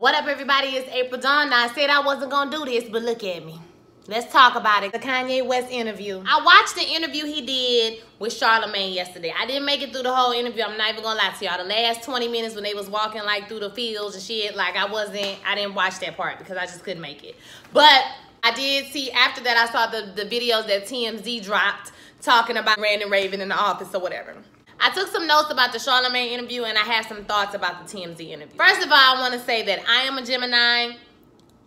What up, everybody? It's April Dawn. Now, I said I wasn't gonna do this, but look at me. Let's talk about it. The Kanye West interview. I watched the interview he did with Charlamagne yesterday. I didn't make it through the whole interview. I'm not even gonna lie to y'all. The last 20 minutes when they was walking like through the fields and shit, like I didn't watch that part because I just couldn't make it. But I did see, after that, I saw the videos that TMZ dropped talking about Randy Raven in the office or whatever. I took some notes about the Charlamagne interview and I have some thoughts about the TMZ interview. First of all, I want to say that I am a Gemini.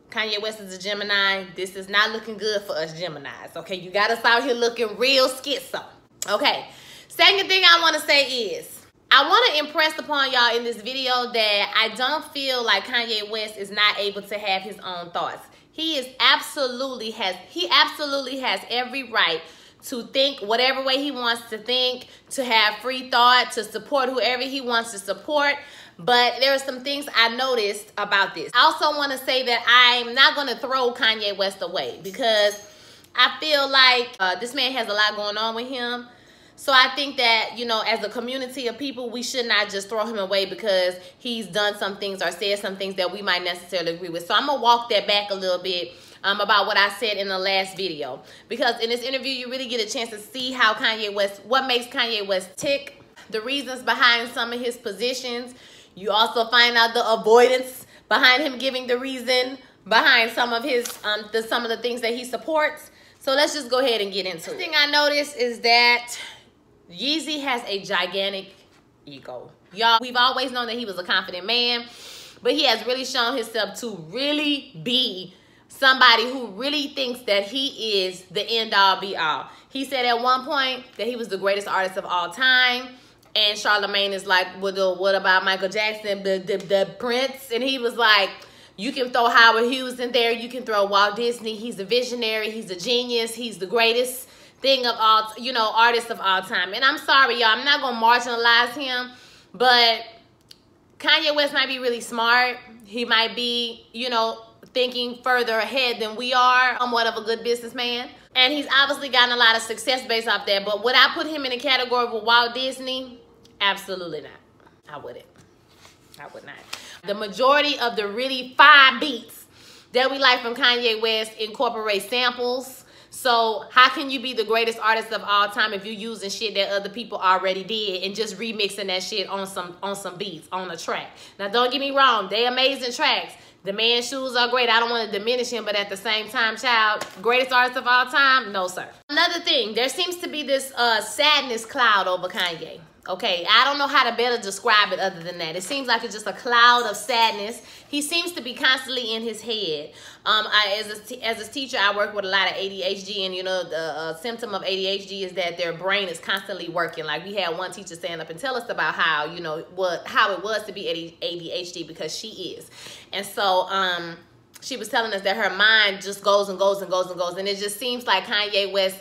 Kanye West is a Gemini. This is not looking good for us Geminis, okay? You got us out here looking real schizo, okay? Second thing I want to say is, I want to impress upon y'all in this video that I don't feel like Kanye West is not able to have his own thoughts. He absolutely has every right to think whatever way he wants to think, to have free thought, to support whoever he wants to support. But there are some things I noticed about this. I also want to say that I'm not going to throw Kanye West away because I feel like this man has a lot going on with him. So I think that, you know, as a community of people, we should not just throw him away because he's done some things or said some things that we might necessarily agree with. So I'm going to walk that back a little bit about what I said in the last video. Because in this interview, you really get a chance to see how what makes Kanye West tick, the reasons behind some of his positions. You also find out the avoidance behind him giving the reason behind some of his some of the things that he supports. So let's just go ahead and get into it. The thing I noticed is that Yeezy has a gigantic ego. Y'all, we've always known that he was a confident man, but he has really shown himself to really be somebody who really thinks that he is the end-all be-all. He said at one point that he was the greatest artist of all time, and Charlamagne is like, well, what about Michael Jackson, the Prince? And he was like, you can throw Howard Hughes in there, you can throw Walt Disney. He's a visionary, he's a genius, he's the greatest thing of all, you know, artist of all time. And I'm sorry, y'all, I'm not gonna marginalize him, but Kanye West might be really smart. He might be, you know, thinking further ahead than we are. Somewhat of a good businessman. And he's obviously gotten a lot of success based off that. But would I put him in a category with Walt Disney? Absolutely not. I wouldn't. I would not. The majority of the really fire beats that we like from Kanye West incorporate samples. So how can you be the greatest artist of all time if you're using shit that other people already did and just remixing that shit on some beats, on a track? Now, don't get me wrong. They're amazing tracks. The man's shoes are great. I don't want to diminish him, but at the same time, child, greatest artist of all time? No, sir. Another thing, there seems to be this sadness cloud over Kanye. Okay, I don't know how to better describe it other than that. It seems like it's just a cloud of sadness. He seems to be constantly in his head. As a teacher, I work with a lot of ADHD, and you know, the symptom of ADHD is that their brain is constantly working. Like, we had one teacher stand up and tell us about how, you know, how it was to be ADHD, because she is. And so she was telling us that her mind just goes and goes and goes and goes, and it just seems like Kanye West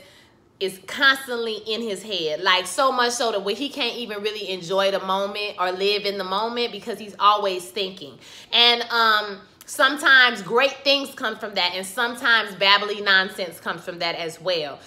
is constantly in his head, like so much so that where he can't even really enjoy the moment or live in the moment because he's always thinking. And sometimes great things come from that, and sometimes babbly nonsense comes from that as well.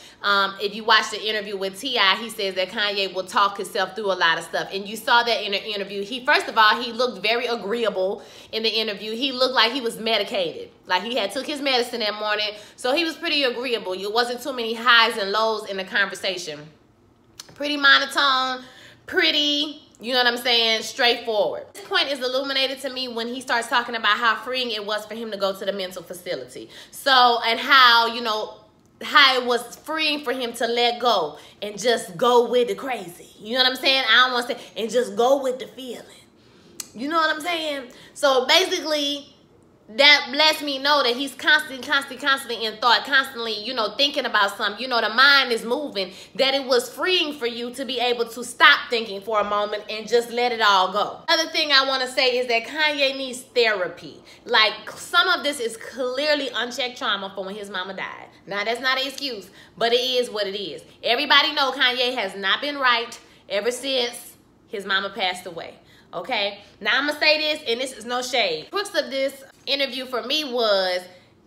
If you watch the interview with T.I., he says that Kanye will talk himself through a lot of stuff, and you saw that in the interview. First of all, he looked very agreeable in the interview. He looked like he was medicated, like he had took his medicine that morning, so he was pretty agreeable. It wasn't too many highs and lows in the conversation. Pretty monotone, pretty, you know what I'm saying, straightforward. This point is illuminated to me when he starts talking about how freeing it was for him to go to the mental facility. So, and how, you know, how it was freeing for him to let go and just go with the crazy. You know what I'm saying? I don't want to say, and just go with the feeling. You know what I'm saying? So basically, that lets me know that he's constantly in thought, constantly, you know, thinking about something. You know, the mind is moving, that it was freeing for you to be able to stop thinking for a moment and just let it all go. Another thing I want to say is that Kanye needs therapy. Like, some of this is clearly unchecked trauma from when his mama died. Now, that's not an excuse, but it is what it is. Everybody know Kanye has not been right ever since his mama passed away. Okay? Now, I'm going to say this, and this is no shade. The crux of this interview for me was,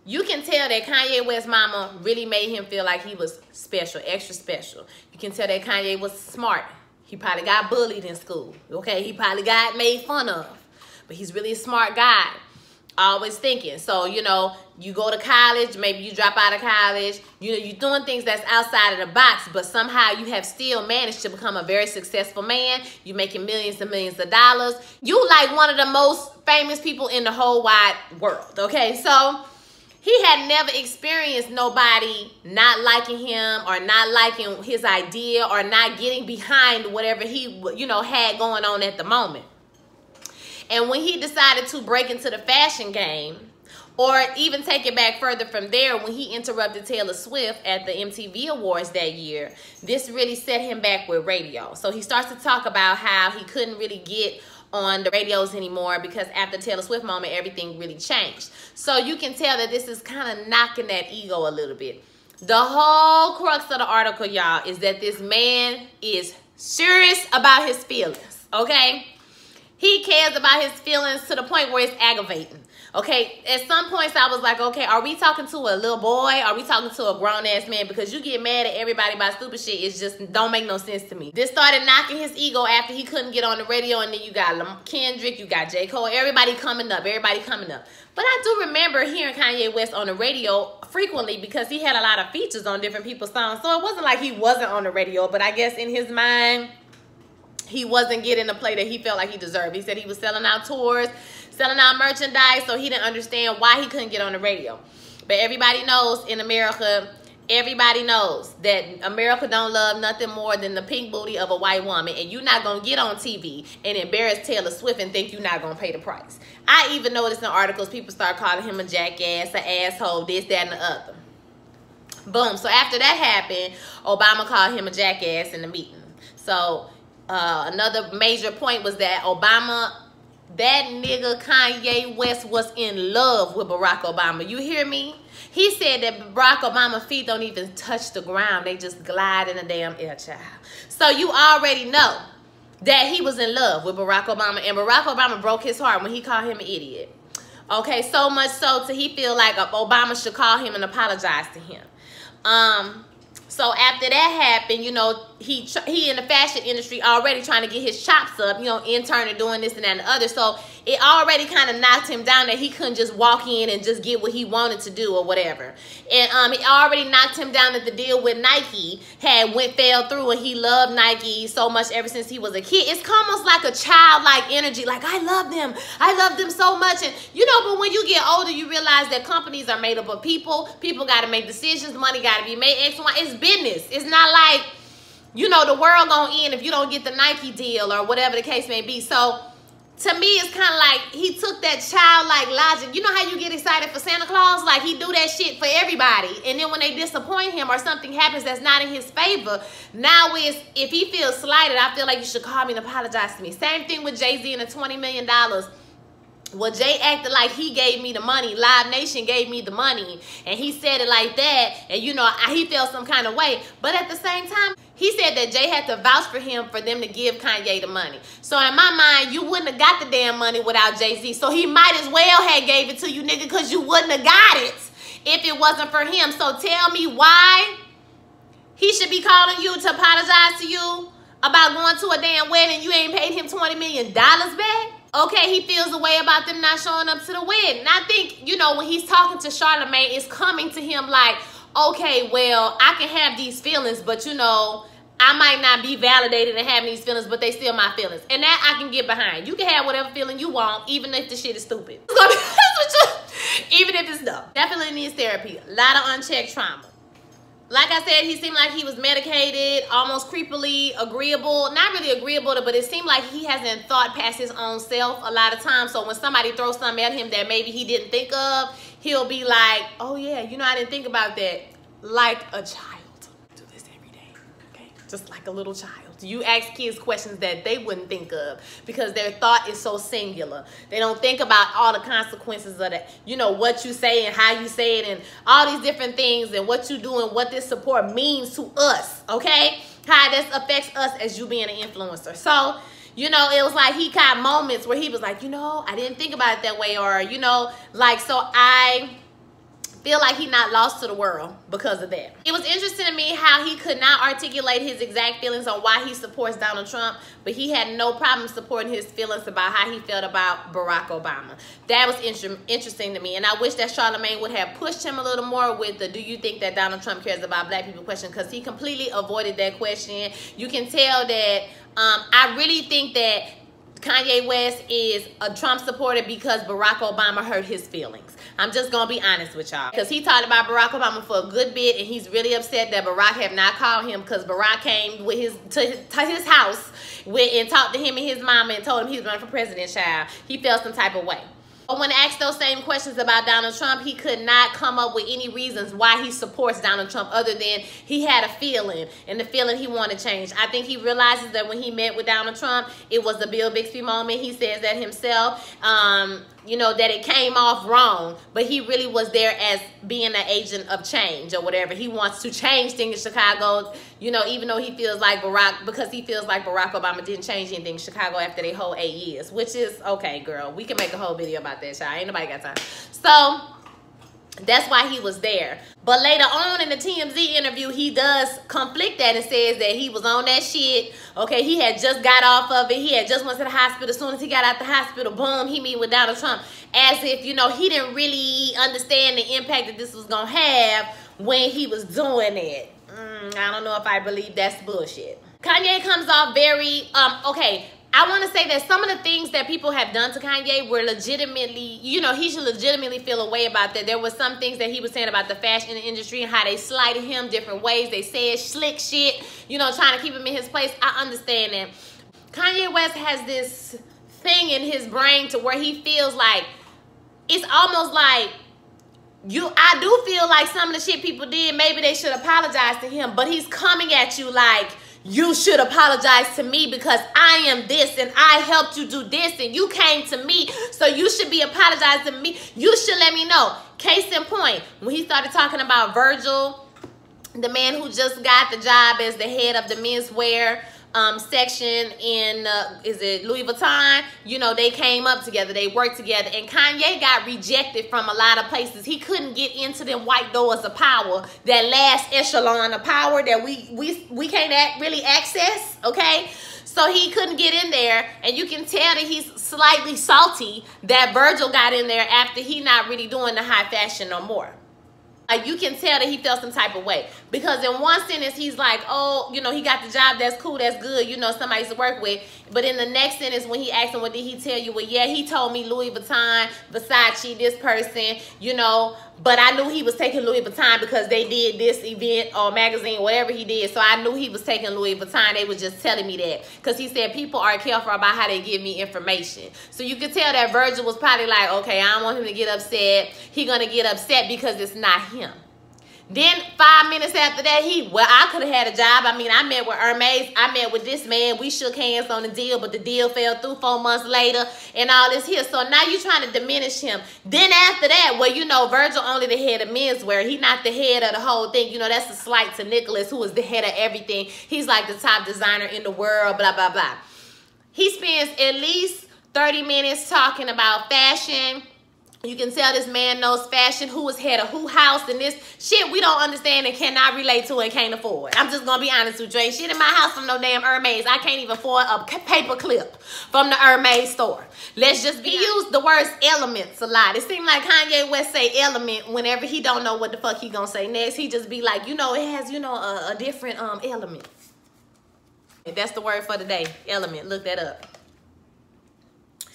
you can tell that Kanye West's mama really made him feel like he was special, extra special. You can tell that Kanye was smart. He probably got bullied in school. Okay? He probably got made fun of. But he's really a smart guy. Always thinking. So, you know, you go to college, maybe you drop out of college, you know, you're doing things that's outside of the box, but somehow you have still managed to become a very successful man. You're making millions and millions of dollars. You like one of the most famous people in the whole wide world, okay? So he had never experienced nobody not liking him or not liking his idea or not getting behind whatever he, you know, had going on at the moment. And when he decided to break into the fashion game, or even take it back further from there, when he interrupted Taylor Swift at the MTV Awards that year, this really set him back with radio. So he starts to talk about how he couldn't really get on the radios anymore because after the Taylor Swift moment, everything really changed. So you can tell that this is kind of knocking that ego a little bit. The whole crux of the article, y'all, is that this man is serious about his feelings, okay? He cares about his feelings to the point where it's aggravating. Okay, at some points I was like, okay, are we talking to a little boy? Are we talking to a grown-ass man? Because you get mad at everybody about stupid shit. It just don't make no sense to me. This started knocking his ego after he couldn't get on the radio, and then you got Kendrick, you got J. Cole, everybody coming up. But I do remember hearing Kanye West on the radio frequently because he had a lot of features on different people's songs. So it wasn't like he wasn't on the radio, but I guess in his mind, he wasn't getting the play that he felt like he deserved. He said he was selling out tours, selling out merchandise, so he didn't understand why he couldn't get on the radio. But everybody knows in America, everybody knows that America don't love nothing more than the pink booty of a white woman, and you're not going to get on TV and embarrass Taylor Swift and think you're not going to pay the price. I even noticed in articles, people start calling him a jackass, an asshole, this, that, and the other. Boom. So after that happened, Obama called him a jackass in the meeting. So another major point was that that nigga Kanye West was in love with Barack Obama. You hear me? He said that Barack Obama's feet don't even touch the ground. They just glide in a damn air, child. So you already know that he was in love with Barack Obama. And Barack Obama broke his heart when he called him an idiot. Okay, so much so to he feel like Obama should call him and apologize to him. So after that happened, you know, he in the fashion industry already trying to get his chops up, you know, interning, doing this and that and the other. So it already kind of knocked him down that he couldn't just walk in and just get what he wanted to do or whatever. And it already knocked him down that the deal with Nike fell through, and he loved Nike so much ever since he was a kid. It's almost like a childlike energy, like I love them so much. And you know, but when you get older, you realize that companies are made up of people. People got to make decisions. Money got to be made. X, Y. It's business. It's not like, you know, the world gonna end if you don't get the Nike deal or whatever the case may be. So to me, it's kind of like he took that childlike logic. You know how you get excited for Santa Claus? Like he do that shit for everybody. And then when they disappoint him or something happens that's not in his favor, now if he feels slighted, I feel like you should call me and apologize to me. Same thing with Jay-Z and the $20 million. Well, Jay acted like he gave me the money. Live Nation gave me the money. And he said it like that. And, you know, he felt some kind of way. But at the same time, he said that Jay had to vouch for him for them to give Kanye the money. So in my mind, you wouldn't have got the damn money without Jay-Z. So he might as well have gave it to you, nigga, because you wouldn't have got it if it wasn't for him. So tell me why he should be calling you to apologize to you about going to a damn wedding. You ain't paid him $20 million back. Okay, he feels a way about them not showing up to the wedding. And I think, you know, when he's talking to Charlamagne, it's coming to him like, okay, well, I can have these feelings, but, you know, I might not be validated in having these feelings, but they still my feelings. And that I can get behind. You can have whatever feeling you want, even if the shit is stupid. Even if it's dumb. Definitely needs therapy. A lot of unchecked trauma. Like I said, he seemed like he was medicated, almost creepily agreeable. Not really agreeable, but it seemed like he hasn't thought past his own self a lot of times. So when somebody throws something at him that maybe he didn't think of, he'll be like, oh yeah, you know, I didn't think about that. Like a child. Do this every day, okay? Just like a little child. You ask kids questions that they wouldn't think of because their thought is so singular. They don't think about all the consequences of that. You know, what you say and how you say it and all these different things and what you do and what this support means to us, okay? How this affects us as you being an influencer. So, you know, it was like he got moments where he was like, you know, I didn't think about it that way, or, you know, like, so I feel like he not lost to the world because of that. It was interesting to me how he could not articulate his exact feelings on why he supports Donald Trump, but he had no problem supporting his feelings about how he felt about Barack Obama. That was interesting to me, and I wish that Charlamagne would have pushed him a little more with the "do you think that Donald Trump cares about black people" question, because he completely avoided that question. You can tell that I really think that Kanye West is a Trump supporter because Barack Obama hurt his feelings. I'm just gonna be honest with y'all, because he talked about Barack Obama for a good bit, and he's really upset that Barack have not called him, because Barack came with to his house and talked to him and his mama and told him he was running for president, child. He felt some type of way. But when asked those same questions about Donald Trump, he could not come up with any reasons why he supports Donald Trump other than he had a feeling, and the feeling he wanted to change. I think he realizes that when he met with Donald Trump, it was a Bill Bixby moment. He says that himself, you know, that it came off wrong, but he really was there as being an agent of change or whatever. He wants to change things in Chicago, you know, even though he feels like because he feels like Barack Obama didn't change anything in Chicago after their whole 8 years, which is okay, girl. We can make a whole video about that, y'all. Ain't nobody got time. So that's why he was there. But later on in the TMZ interview, he does conflict that and says that he was on that shit. Okay, he had just got off of it. He had just went to the hospital. As soon as he got out the hospital, boom, he meet with Donald Trump. As if, you know, he didn't really understand the impact that this was going to have when he was doing it. I don't know if I believe that's bullshit. Kanye comes off very, okay, I want to say that some of the things that people have done to Kanye were legitimately, you know, he should legitimately feel a way about that. There were some things that he was saying about the fashion industry and how they slighted him different ways. They said slick shit, you know, trying to keep him in his place. I understand that. Kanye West has this thing in his brain to where he feels like, it's almost like, I do feel like some of the shit people did, maybe they should apologize to him, but he's coming at you like, you should apologize to me because I am this and I helped you do this and you came to me, so you should be apologizing to me. You should let me know. Case in point, when he started talking about Virgil, the man who just got the job as the head of the menswear section in, is it Louis Vuitton? You know, they came up together, they worked together, and Kanye got rejected from a lot of places. He couldn't get into them white doors of power, that last echelon of power that we can't really access, okay? So he couldn't get in there, and you can tell that he's slightly salty that Virgil got in there after he not really doing the high fashion no more. You can tell that he felt some type of way, because in one sentence he's like, oh, you know, he got the job, that's cool, that's good, you know, somebody to work with. But in the next sentence, when he asked him, what did he tell you? Well, yeah, he told me Louis Vuitton, Versace, this person, you know, but I knew he was taking Louis Vuitton because they did this event or magazine, whatever he did. So I knew he was taking Louis Vuitton. They was just telling me that, because he said people are careful about how they give me information. So you could tell that Virgil was probably like, okay, I don't want him to get upset. He gonna get upset because it's not him. Then 5 minutes after that, well, I could have had a job. I mean, I met with Hermes. I met with this man. We shook hands on the deal, but the deal fell through 4 months later and all this here. So now you're trying to diminish him. Then after that, well, you know, Virgil only the head of menswear. He not the head of the whole thing. You know, that's a slight to Nicholas, who is the head of everything. He's like the top designer in the world, blah, blah, blah. He spends at least 30 minutes talking about fashion. You can tell this man knows fashion, who is head of who house, and this shit we don't understand and cannot relate to and can't afford. I'm just gonna be honest with you. Ain't shit in my house from no damn Hermes. I can't even afford a paper clip from the Hermes store. Let's just be used the words elements a lot. It seems like Kanye West say element whenever he don't know what the fuck he gonna say next. He just be like, you know, it has, you know, a different element. That's the word for the day, element. Look that up.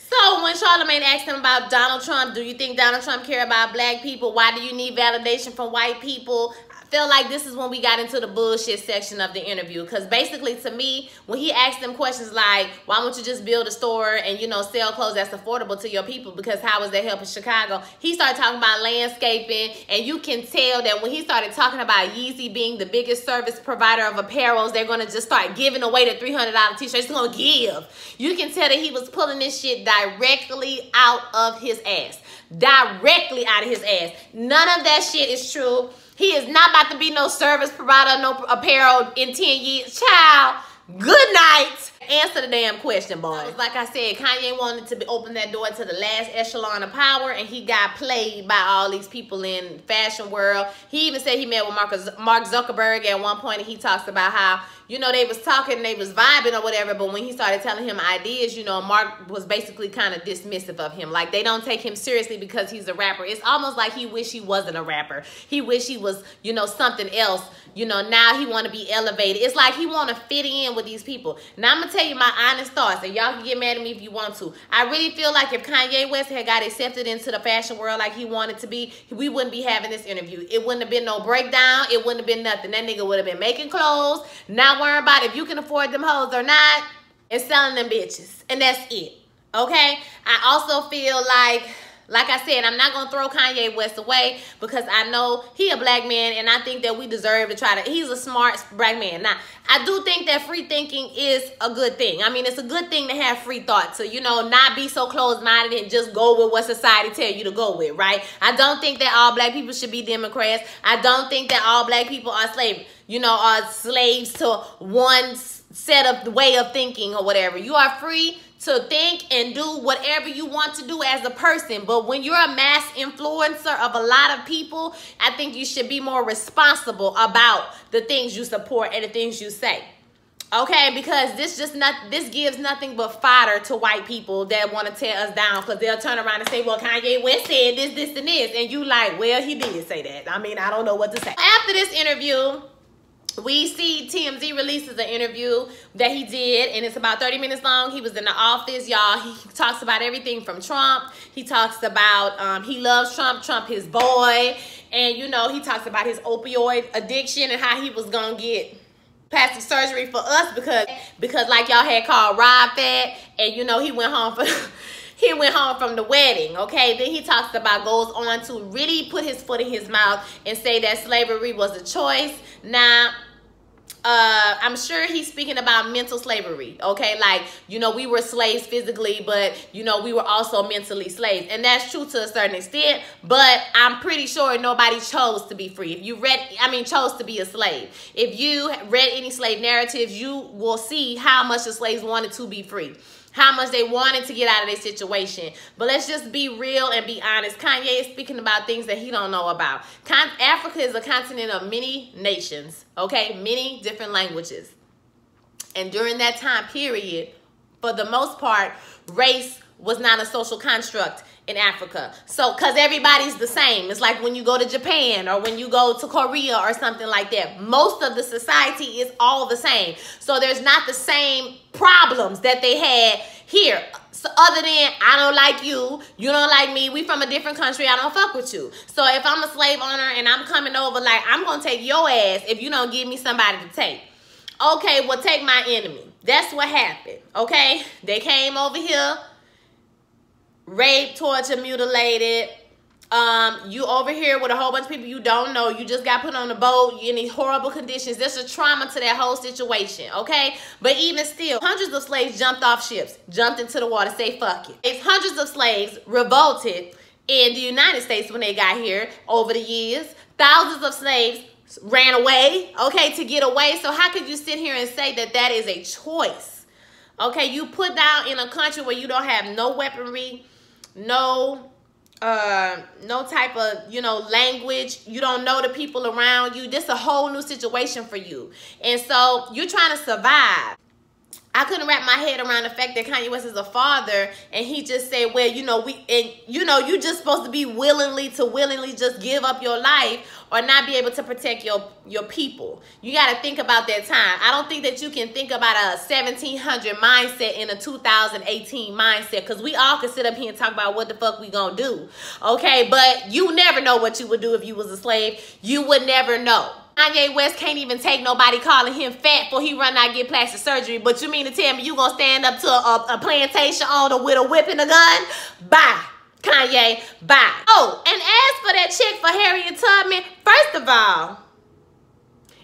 So when Charlamagne asked him about Donald Trump, do you think Donald Trump care about black people? Why do you need validation from white people? I feel like this is when we got into the bullshit section of the interview. Because basically, to me, when he asked them questions like, why won't you just build a store and, you know, sell clothes that's affordable to your people? Because how is that helping Chicago? He started talking about landscaping. And you can tell that when he started talking about Yeezy being the biggest service provider of apparels, they're going to just start giving away the $300 t-shirts. He's going to give. You can tell that he was pulling this shit directly out of his ass. Directly out of his ass. None of that shit is true. He is not about to be no service provider, no apparel in 10 years. Child, good night. Answer the damn question, boy. Like I said, Kanye wanted to open that door to the last echelon of power, and he got played by all these people in fashion world. He even said he met with Mark Zuckerberg at one point, and he talks about how, you know, they was talking, they was vibing or whatever, but when he started telling him ideas, you know, Mark was basically kind of dismissive of him. Like, they don't take him seriously because he's a rapper. It's almost like he wish he wasn't a rapper. He wish he was, you know, something else. You know, now he want to be elevated. It's like he want to fit in with these people. Now, I'm going to tell you my honest thoughts, and y'all can get mad at me if you want to. I really feel like if Kanye West had got accepted into the fashion world like he wanted to be, we wouldn't be having this interview. It wouldn't have been no breakdown. It wouldn't have been nothing. That nigga would have been making clothes, not worrying about if you can afford them hoes or not, and selling them bitches. And that's it. Okay? I also feel like I said, I'm not going to throw Kanye West away because I know he a black man, and I think that we deserve to try to, he's a smart black man. Now, I do think that free thinking is a good thing. I mean, it's a good thing to have free thought, to, you know, not be so closed-minded and just go with what society tell you to go with, right? I don't think that all black people should be Democrats. I don't think that all black people are slaves to one set of way of thinking or whatever. You are free to think and do whatever you want to do as a person. But when you're a mass influencer of a lot of people, I think you should be more responsible about the things you support and the things you say. Okay, because this gives nothing but fodder to white people that want to tear us down, because they'll turn around and say, well, Kanye West said this, this, and this. And you like, well, he did say that. I mean, I don't know what to say. After this interview, we see TMZ releases an interview that he did, and it's about 30 minutes long. He was in the office, y'all. He talks about everything from Trump. He talks about he loves Trump, Trump his boy. And, you know, he talks about his opioid addiction and how he was going to get plastic surgery for us because like y'all had called Rob fat, and, you know, he went home for... He went home from the wedding, okay? Then he goes on to really put his foot in his mouth and say that slavery was a choice. Now, I'm sure he's speaking about mental slavery, okay? Like, you know, we were slaves physically, but, you know, we were also mentally slaves. And that's true to a certain extent, but I'm pretty sure nobody chose to be free. If you chose to be a slave. If you read any slave narratives, you will see how much the slaves wanted to be free, how much they wanted to get out of their situation. But let's just be real and be honest. Kanye is speaking about things that he don't know about. Africa is a continent of many nations, okay? Many different languages. And during that time period, for the most part, race was not a social construct in Africa. So, because everybody's the same. It's like when you go to Japan or when you go to Korea or something like that. Most of the society is all the same. So there's not the same problems that they had here. So other than, I don't like you, you don't like me, we from a different country, I don't fuck with you. So if I'm a slave owner and I'm coming over, like, I'm going to take your ass if you don't give me somebody to take. Okay, well, take my enemy. That's what happened, okay? They came over here, raped, tortured, mutilated. You over here with a whole bunch of people you don't know. You just got put on the boat. You're in these horrible conditions. There's a trauma to that whole situation, okay? But even still, hundreds of slaves jumped off ships, jumped into the water, say fuck it. It's hundreds of slaves revolted in the United States when they got here over the years. Thousands of slaves ran away, okay, to get away. So how could you sit here and say that that is a choice? Okay, you put down in a country where you don't have no weaponry, no type of, you know, language. You don't know the people around you. This is a whole new situation for you. And so you're trying to survive. I couldn't wrap my head around the fact that Kanye West is a father, and he just said, well, you know, you just supposed to be willingly just give up your life or not be able to protect your people. You got to think about that time. I don't think that you can think about a 1700 mindset in a 2018 mindset, because we all can sit up here and talk about what the fuck we gonna do, okay? But you never know what you would do if you was a slave. You would never know. Kanye West can't even take nobody calling him fat before he run out and get plastic surgery. But you mean to tell me you gonna stand up to a plantation owner with a whip and a gun? Bye, Kanye, bye. Oh, and as for that chick for Harriet Tubman, first of all,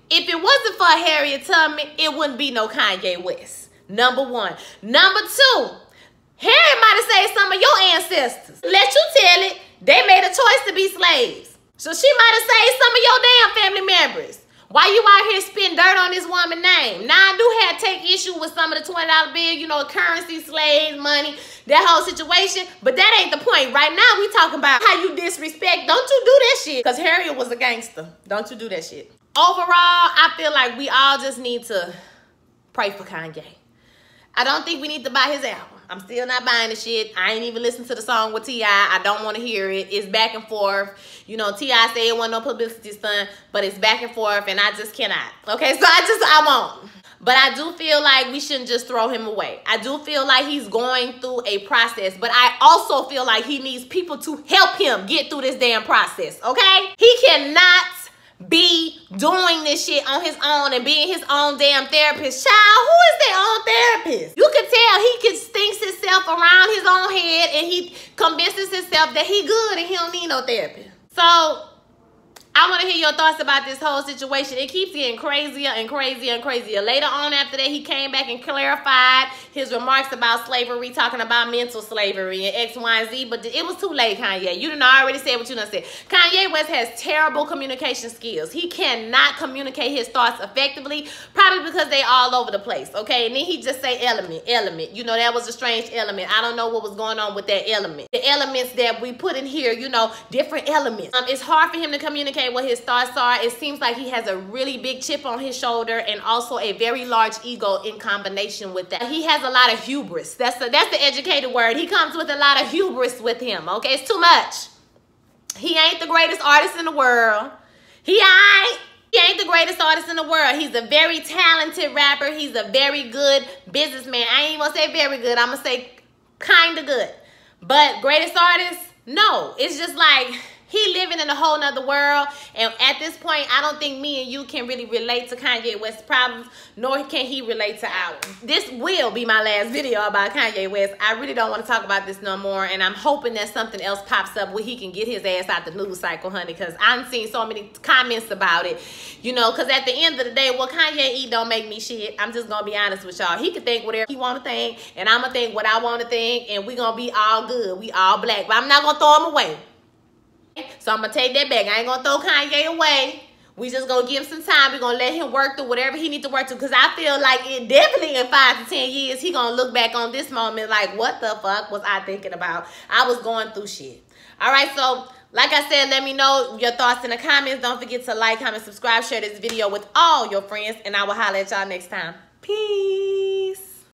if it wasn't for Harriet Tubman, it wouldn't be no Kanye West. Number one. Number two, Harriet might have saved some of your ancestors. Let you tell it, they made a choice to be slaves. So she might have saved some of your damn family members. Why you out here spitting dirt on this woman's name? Now, I do have to take issue with some of the $20 bill, you know, currency, slaves, money, that whole situation. But that ain't the point. Right now, we talking about how you disrespect. Don't you do that shit. Because Harriet was a gangster. Don't you do that shit. Overall, I feel like we all just need to pray for Kanye. I don't think we need to buy his album. I'm still not buying the shit. I ain't even listened to the song with T.I. I don't want to hear it. It's back and forth. You know, T.I. said it wasn't no publicity stunt, but it's back and forth, and I just cannot. Okay, so I won't. But I do feel like we shouldn't just throw him away. I do feel like he's going through a process, but I also feel like he needs people to help him get through this damn process, okay? He cannot be doing this shit on his own and being his own damn therapist. Child, who is their own therapist? You can tell he thinks himself around his own head and he convinces himself that he good and he don't need no therapist. So I want to hear your thoughts about this whole situation. It keeps getting crazier and crazier and crazier. Later on after that, he came back and clarified his remarks about slavery, talking about mental slavery and X, Y, and Z. But it was too late, Kanye. You done already said what you done said. Kanye West has terrible communication skills. He cannot communicate his thoughts effectively, probably because they all over the place, okay? And then he just say element. You know, that was a strange element. I don't know what was going on with that element. The elements that we put in here, you know, different elements. It's hard for him to communicate what his thoughts are. It seems like he has a really big chip on his shoulder and also a very large ego in combination with that. He has a lot of hubris. That's the educated word. He comes with a lot of hubris with him, okay? It's too much. He ain't the greatest artist in the world. He ain't the greatest artist in the world. He's a very talented rapper. He's a very good businessman. I ain't gonna say very good. I'm gonna say kind of good. But greatest artist? No. It's just like he living in a whole nother world, and at this point, I don't think me and you can really relate to Kanye West's problems, nor can he relate to ours. This will be my last video about Kanye West. I really don't want to talk about this no more, and I'm hoping that something else pops up where he can get his ass out the news cycle, honey, because I've seen so many comments about it, you know, because at the end of the day, what Kanye eat don't make me shit. I'm just going to be honest with y'all. He can think whatever he want to think, and I'm going to think what I want to think, and we going to be all good. We all black, but I'm not going to throw him away. So I'm going to take that back. I ain't going to throw Kanye away. We just going to give him some time. We're going to let him work through whatever he needs to work through. Because I feel like it definitely in 5 to 10 years, he going to look back on this moment like, what the fuck was I thinking about? I was going through shit. All right, so like I said, let me know your thoughts in the comments. Don't forget to like, comment, subscribe, share this video with all your friends. And I will holler at y'all next time. Peace.